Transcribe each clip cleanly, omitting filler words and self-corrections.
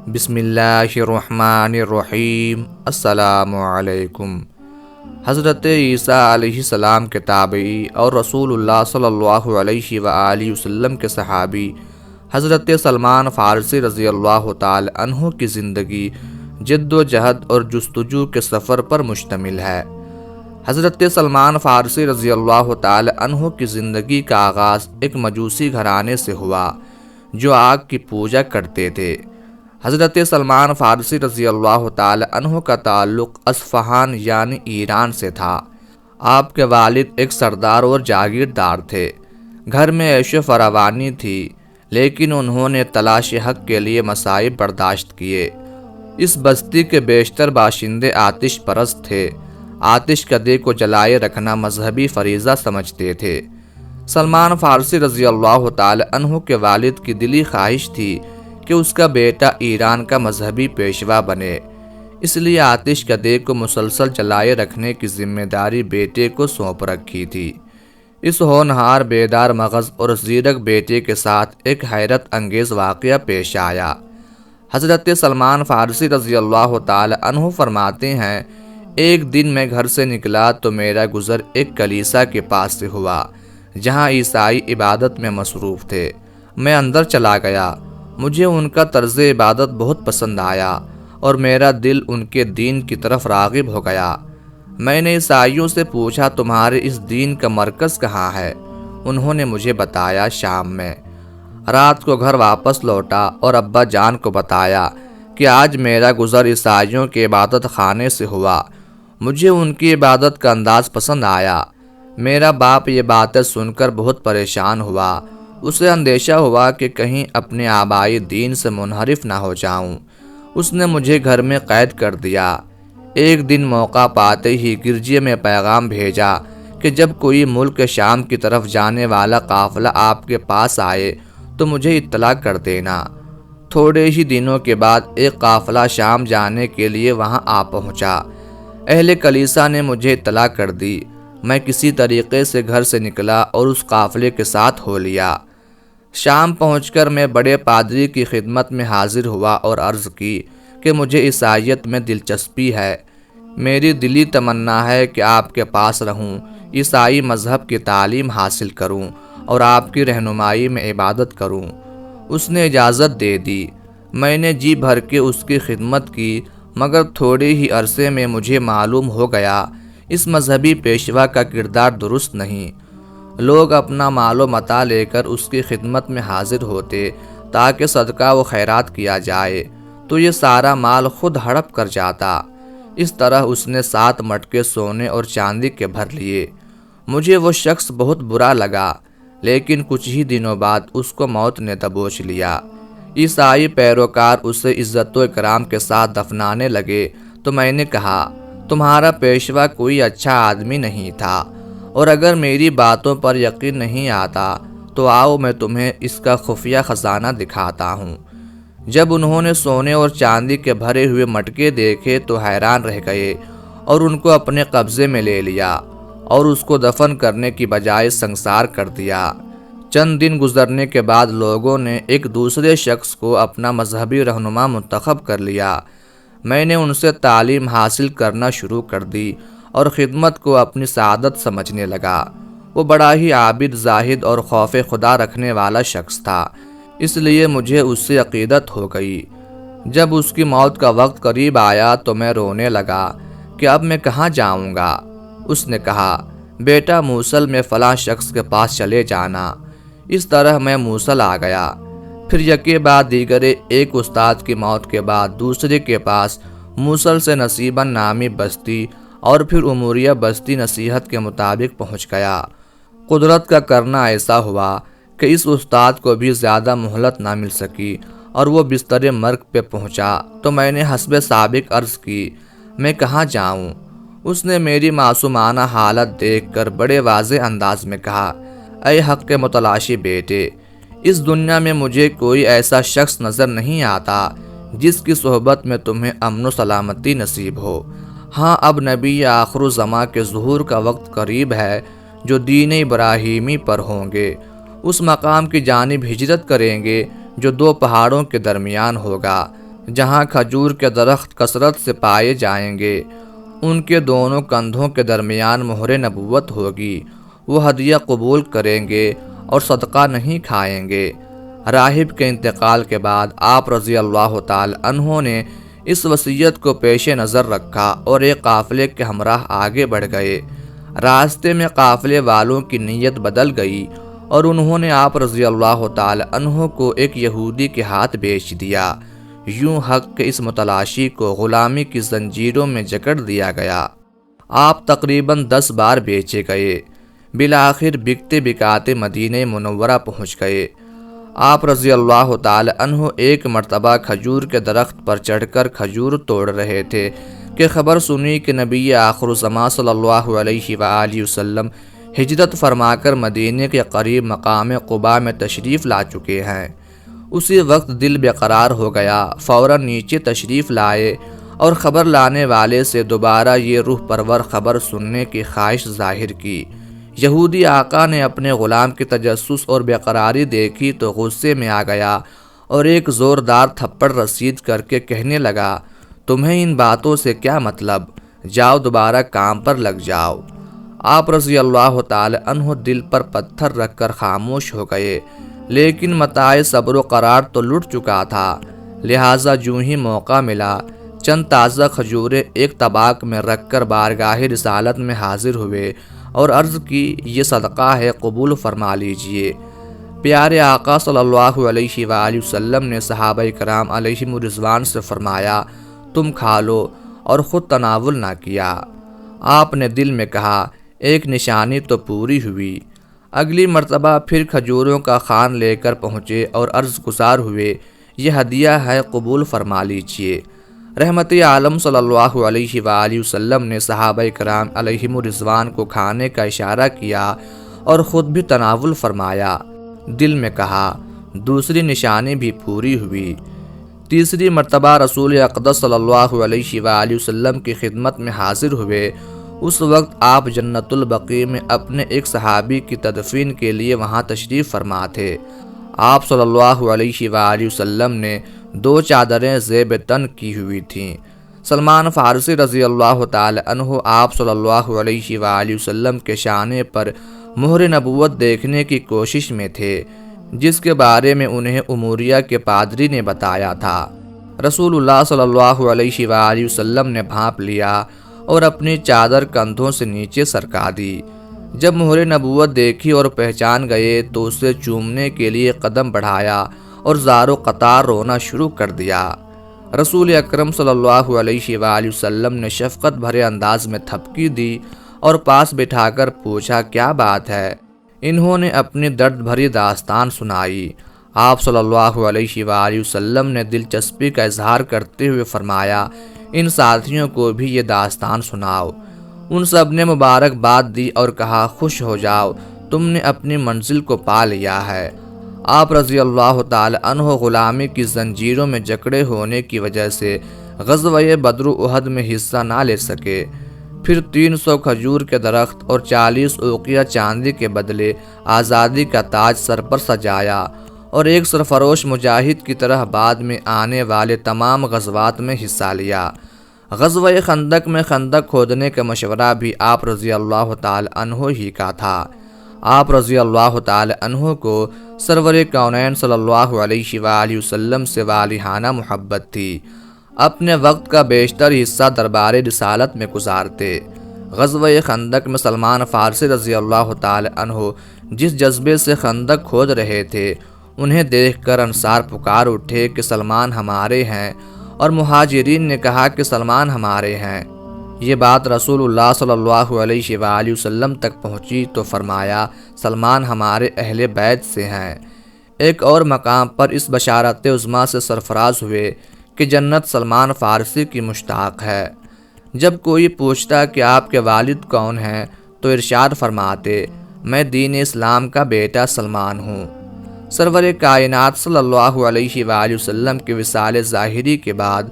بسم اللہ الرحمن الرحیم۔ السلام علیکم۔ حضرت عیسیٰ علیہ السلام کے تابعی اور رسول اللہ صلی اللہ علیہ وآلہ وسلم کے صحابی حضرت سلمان فارسی رضی اللہ تعالی عنہ کی زندگی جد و جہد اور جستجو کے سفر پر مشتمل ہے۔ حضرت سلمان فارسی رضی اللہ تعالی عنہ کی زندگی کا آغاز ایک مجوسی گھرانے سے ہوا جو آگ کی پوجا کرتے تھے۔ حضرت سلمان فارسی رضی اللہ تعالی عنہ کا تعلق اصفہان یعنی ایران سے تھا۔ آپ کے والد ایک سردار اور جاگیردار تھے۔ گھر میں عیش و فراوانی تھی، لیکن انہوں نے تلاش حق کے لیے مصائب برداشت کیے۔ اس بستی کے بیشتر باشندے آتش پرست تھے۔ آتش کدے کو جلائے رکھنا مذہبی فریضہ سمجھتے تھے۔ سلمان فارسی رضی اللہ تعالی عنہ کے والد کی دلی خواہش تھی کہ اس کا بیٹا ایران کا مذہبی پیشوا بنے، اس لیے آتش کدے کو مسلسل جلائے رکھنے کی ذمہ داری بیٹے کو سونپ رکھی تھی۔ اس ہونہار بیدار مغز اور زیرک بیٹے کے ساتھ ایک حیرت انگیز واقعہ پیش آیا۔ حضرت سلمان فارسی رضی اللہ تعالی عنہ فرماتے ہیں، ایک دن میں گھر سے نکلا تو میرا گزر ایک کلیسا کے پاس سے ہوا جہاں عیسائی عبادت میں مصروف تھے۔ میں اندر چلا گیا۔ مجھے ان کا طرز عبادت بہت پسند آیا اور میرا دل ان کے دین کی طرف راغب ہو گیا۔ میں نے عیسائیوں سے پوچھا، تمہارے اس دین کا مرکز کہاں ہے؟ انہوں نے مجھے بتایا، شام میں۔ رات کو گھر واپس لوٹا اور ابا جان کو بتایا کہ آج میرا گزر عیسائیوں کے عبادت خانے سے ہوا۔ مجھے ان کی عبادت کا انداز پسند آیا۔ میرا باپ یہ باتیں سن کر بہت پریشان ہوا۔ اسے اندیشہ ہوا کہ کہیں اپنے آبائی دین سے منحرف نہ ہو جاؤں۔ اس نے مجھے گھر میں قید کر دیا۔ ایک دن موقع پاتے ہی گرجے میں پیغام بھیجا کہ جب کوئی ملک شام کی طرف جانے والا قافلہ آپ کے پاس آئے تو مجھے اطلاع کر دینا۔ تھوڑے ہی دنوں کے بعد ایک قافلہ شام جانے کے لیے وہاں آ پہنچا۔ اہل کلیسا نے مجھے اطلاع کر دی۔ میں کسی طریقے سے گھر سے نکلا اور اس قافلے کے ساتھ ہو لیا۔ شام پہنچ کر میں بڑے پادری کی خدمت میں حاضر ہوا اور عرض کی کہ مجھے عیسائیت میں دلچسپی ہے۔ میری دلی تمنا ہے کہ آپ کے پاس رہوں، عیسائی مذہب کی تعلیم حاصل کروں اور آپ کی رہنمائی میں عبادت کروں۔ اس نے اجازت دے دی۔ میں نے جی بھر کے اس کی خدمت کی، مگر تھوڑے ہی عرصے میں مجھے معلوم ہو گیا اس مذہبی پیشوا کا کردار درست نہیں۔ لوگ اپنا مال و متاع لے کر اس کی خدمت میں حاضر ہوتے تاکہ صدقہ و خیرات کیا جائے، تو یہ سارا مال خود ہڑپ کر جاتا۔ اس طرح اس نے 7 مٹکے سونے اور چاندی کے بھر لیے۔ مجھے وہ شخص بہت برا لگا، لیکن کچھ ہی دنوں بعد اس کو موت نے دبوچ لیا۔ عیسائی پیروکار اسے عزت و اکرام کے ساتھ دفنانے لگے تو میں نے کہا، تمہارا پیشوا کوئی اچھا آدمی نہیں تھا، اور اگر میری باتوں پر یقین نہیں آتا تو آؤ میں تمہیں اس کا خفیہ خزانہ دکھاتا ہوں۔ جب انہوں نے سونے اور چاندی کے بھرے ہوئے مٹکے دیکھے تو حیران رہ گئے اور ان کو اپنے قبضے میں لے لیا اور اس کو دفن کرنے کی بجائے سنگسار کر دیا۔ چند دن گزرنے کے بعد لوگوں نے ایک دوسرے شخص کو اپنا مذہبی رہنما منتخب کر لیا۔ میں نے ان سے تعلیم حاصل کرنا شروع کر دی اور خدمت کو اپنی سعادت سمجھنے لگا۔ وہ بڑا ہی عابد، زاہد اور خوف خدا رکھنے والا شخص تھا، اس لیے مجھے اس سے عقیدت ہو گئی۔ جب اس کی موت کا وقت قریب آیا تو میں رونے لگا کہ اب میں کہاں جاؤں گا۔ اس نے کہا، بیٹا موصل میں فلاں شخص کے پاس چلے جانا۔ اس طرح میں موصل آ گیا۔ پھر یکے بعد دیگرے ایک استاد کی موت کے بعد دوسرے کے پاس موصل سے نصیباً نامی بستی اور پھر اموریہ بستی نصیحت کے مطابق پہنچ گیا۔ قدرت کا کرنا ایسا ہوا کہ اس استاد کو بھی زیادہ مہلت نہ مل سکی اور وہ بستر مرگ پہ پہنچا تو میں نے حسب سابق عرض کی، میں کہاں جاؤں؟ اس نے میری معصومانہ حالت دیکھ کر بڑے واضح انداز میں کہا، اے حق کے متلاشی بیٹے، اس دنیا میں مجھے کوئی ایسا شخص نظر نہیں آتا جس کی صحبت میں تمہیں امن و سلامتی نصیب ہو۔ ہاں، اب نبی آخر الزماں کے ظہور کا وقت قریب ہے جو دین ابراہیمی پر ہوں گے، اس مقام کی جانب ہجرت کریں گے جو 2 پہاڑوں کے درمیان ہوگا۔ جہاں کھجور کے درخت کثرت سے پائے جائیں گے، ان کے دونوں کندھوں کے درمیان مہر نبوت ہوگی۔ وہ ہدیہ قبول کریں گے اور صدقہ نہیں کھائیں گے۔ راہب کے انتقال کے بعد آپ رضی اللہ تعالی عنہ نے اس وصیت کو پیش نظر رکھا اور ایک قافلے کے ہمراہ آگے بڑھ گئے۔ راستے میں قافلے والوں کی نیت بدل گئی اور انہوں نے آپ رضی اللہ تعالی عنہ کو ایک یہودی کے ہاتھ بیچ دیا۔ یوں حق کے اس متلاشی کو غلامی کی زنجیروں میں جکڑ دیا گیا۔ آپ تقریباً 10 بار بیچے گئے۔ بالآخر بکتے بکاتے مدینہ منورہ پہنچ گئے۔ آپ رضی اللہ تعالی عنہ ایک مرتبہ کھجور کے درخت پر چڑھ کر کھجور توڑ رہے تھے کہ خبر سنی کہ نبی آخر الزماں صلی اللہ علیہ وآلہ وسلم ہجرت فرما کر مدینہ کے قریب مقام قباء میں تشریف لا چکے ہیں۔ اسی وقت دل بے قرار ہو گیا، فوراً نیچے تشریف لائے اور خبر لانے والے سے دوبارہ یہ روح پرور خبر سننے کی خواہش ظاہر کی۔ یہودی آقا نے اپنے غلام کی تجسس اور بے قراری دیکھی تو غصے میں آ گیا اور ایک زوردار تھپڑ رسید کر کے کہنے لگا، تمہیں ان باتوں سے کیا مطلب؟ جاؤ دوبارہ کام پر لگ جاؤ۔ آپ رضی اللہ تعالی عنہ دل پر پتھر رکھ کر خاموش ہو گئے، لیکن متاع صبر و قرار تو لٹ چکا تھا، لہٰذا جو ہی موقع ملا چند تازہ کھجوریں ایک طباق میں رکھ کر بارگاہ رسالت میں حاضر ہوئے اور عرض کی، یہ صدقہ ہے، قبول فرما لیجئے۔ پیارے آقا صلی اللہ علیہ وآلہ وسلم نے صحابہ کرام علیہم رضوان سے فرمایا، تم کھا لو، اور خود تناول نہ کیا۔ آپ نے دل میں کہا، ایک نشانی تو پوری ہوئی۔ اگلی مرتبہ پھر کھجوروں کا خوان لے کر پہنچے اور عرض گزار ہوئے، یہ ہدیہ ہے، قبول فرما لیجئے۔ رحمت عالم صلی اللہ علیہ وآلہ وسلم نے صحابہ کرام علیہم رضوان کو کھانے کا اشارہ کیا اور خود بھی تناول فرمایا۔ دل میں کہا، دوسری نشانی بھی پوری ہوئی۔ تیسری مرتبہ رسول اقدس صلی اللہ علیہ وآلہ وسلم کی خدمت میں حاضر ہوئے۔ اس وقت آپ جنت البقیع میں اپنے ایک صحابی کی تدفین کے لیے وہاں تشریف فرما تھے۔ آپ صلی اللہ علیہ وآلہ وسلم نے 2 چادریں زیب تن کی ہوئی تھیں۔ سلمان فارسی رضی اللہ تعالی عنہ آپ صلی اللہ علیہ وآلہ وسلم کے شانے پر مہر نبوت دیکھنے کی کوشش میں تھے، جس کے بارے میں انہیں اموریہ کے پادری نے بتایا تھا۔ رسول اللہ صلی اللہ علیہ وآلہ وسلم نے بھانپ لیا اور اپنی چادر کندھوں سے نیچے سرکا دی۔ جب مہر نبوت دیکھی اور پہچان گئے تو اسے چومنے کے لیے قدم بڑھایا اور زار و قطار رونا شروع کر دیا۔ رسول اکرم صلی اللہ علیہ وآلہ وسلم نے شفقت بھرے انداز میں تھپکی دی اور پاس بٹھا کر پوچھا، کیا بات ہے؟ انہوں نے اپنی درد بھری داستان سنائی۔ آپ صلی اللہ علیہ وآلہ وسلم نے دلچسپی کا اظہار کرتے ہوئے فرمایا، ان ساتھیوں کو بھی یہ داستان سناؤ۔ ان سب نے مبارکباد دی اور کہا، خوش ہو جاؤ، تم نے اپنی منزل کو پا لیا ہے۔ آپ رضی اللہ تعالی عنہ غلامی کی زنجیروں میں جکڑے ہونے کی وجہ سے غزوہ بدر و احد میں حصہ نہ لے سکے۔ پھر 300 کھجور کے درخت اور 40 اوقیہ چاندی کے بدلے آزادی کا تاج سر پر سجایا اور ایک سرفروش مجاہد کی طرح بعد میں آنے والے تمام غزوات میں حصہ لیا۔ غزوہ خندق میں خندق کھودنے کا مشورہ بھی آپ رضی اللہ تعالی عنہ ہی کا تھا۔ آپ رضی اللہ تعالی عنہ کو سرور کونین صلی اللہ علیہ وآلہ وسلم سے والہانہ محبت تھی۔ اپنے وقت کا بیشتر حصہ دربار رسالت میں گزارتے۔ غزوہ خندق میں سلمان فارسی رضی اللہ تعالی عنہ جس جذبے سے خندق کھود رہے تھے، انہیں دیکھ کر انصار پکار اٹھے کہ سلمان ہمارے ہیں، اور مہاجرین نے کہا کہ سلمان ہمارے ہیں۔ یہ بات رسول اللہ صلی اللہ علیہ وآلہ وسلم تک پہنچی تو فرمایا، سلمان ہمارے اہل بیت سے ہیں۔ ایک اور مقام پر اس بشارت عظمیٰ سے سرفراز ہوئے کہ جنت سلمان فارسی کی مشتاق ہے۔ جب کوئی پوچھتا کہ آپ کے والد کون ہیں تو ارشاد فرماتے، میں دین اسلام کا بیٹا سلمان ہوں۔ سرور کائنات صلی اللہ علیہ وآلہ وسلم کے وصال ظاہری کے بعد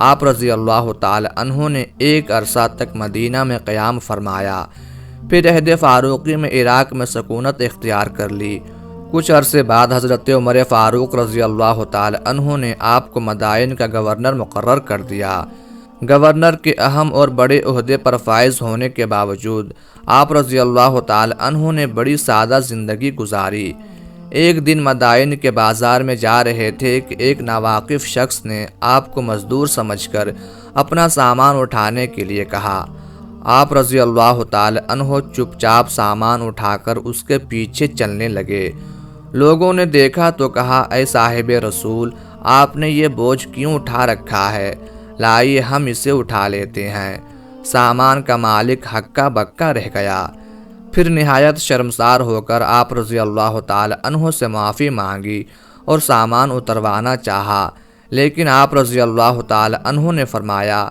آپ رضی اللہ تعالی عنہ نے ایک عرصہ تک مدینہ میں قیام فرمایا، پھر عہد فاروقی میں عراق میں سکونت اختیار کر لی۔ کچھ عرصے بعد حضرت عمر فاروق رضی اللہ تعالی عنہ نے آپ کو مدائن کا گورنر مقرر کر دیا۔ گورنر کے اہم اور بڑے عہدے پر فائز ہونے کے باوجود آپ رضی اللہ تعالی عنہ نے بڑی سادہ زندگی گزاری۔ ایک دن مدائن کے بازار میں جا رہے تھے کہ ایک ناواقف شخص نے آپ کو مزدور سمجھ کر اپنا سامان اٹھانے کے لیے کہا۔ آپ رضی اللہ تعالی عنہ چپ چاپ سامان اٹھا کر اس کے پیچھے چلنے لگے۔ لوگوں نے دیکھا تو کہا، اے صاحب رسول، آپ نے یہ بوجھ کیوں اٹھا رکھا ہے؟ لائیے ہم اسے اٹھا لیتے ہیں۔ سامان کا مالک ہکا بکا رہ گیا۔ پھر نہایت شرمسار ہو کر آپ رضی اللہ تعالی عنہ سے معافی مانگی اور سامان اتروانا چاہا، لیکن آپ رضی اللہ تعالی عنہ نے فرمایا،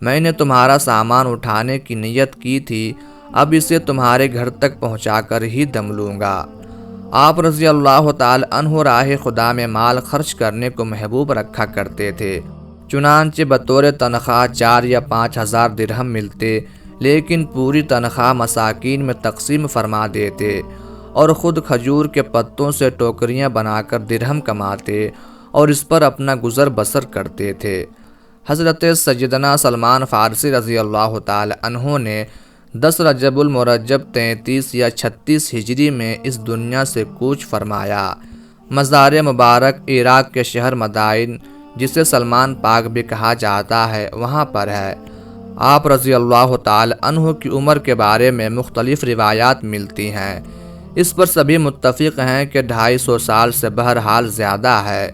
میں نے تمہارا سامان اٹھانے کی نیت کی تھی، اب اسے تمہارے گھر تک پہنچا کر ہی دم لوں گا۔ آپ رضی اللہ تعالی عنہ راہ خدا میں مال خرچ کرنے کو محبوب رکھا کرتے تھے، چنانچہ بطور تنخواہ 4 یا 5 ہزار درہم ملتے، لیکن پوری تنخواہ مساکین میں تقسیم فرما دیتے اور خود کھجور کے پتوں سے ٹوکریاں بنا کر درہم کماتے اور اس پر اپنا گزر بسر کرتے تھے۔ حضرت سیدنا سلمان فارسی رضی اللہ تعالی عنہ نے 10 رجب المرجب 33 یا 36 ہجری میں اس دنیا سے کوچ فرمایا۔ مزار مبارک عراق کے شہر مدائن، جسے سلمان پاک بھی کہا جاتا ہے، وہاں پر ہے۔ آپ رضی اللہ تعالی عنہ کی عمر کے بارے میں مختلف روایات ملتی ہیں، اس پر سبھی متفق ہیں کہ 250 سال سے بہرحال زیادہ ہے۔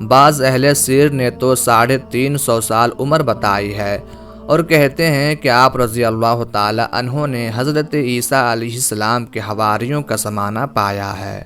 بعض اہل سیر نے تو 350 سال عمر بتائی ہے اور کہتے ہیں کہ آپ رضی اللہ تعالی عنہ نے حضرت عیسیٰ علیہ السلام کے حواریوں کا زمانہ پایا ہے۔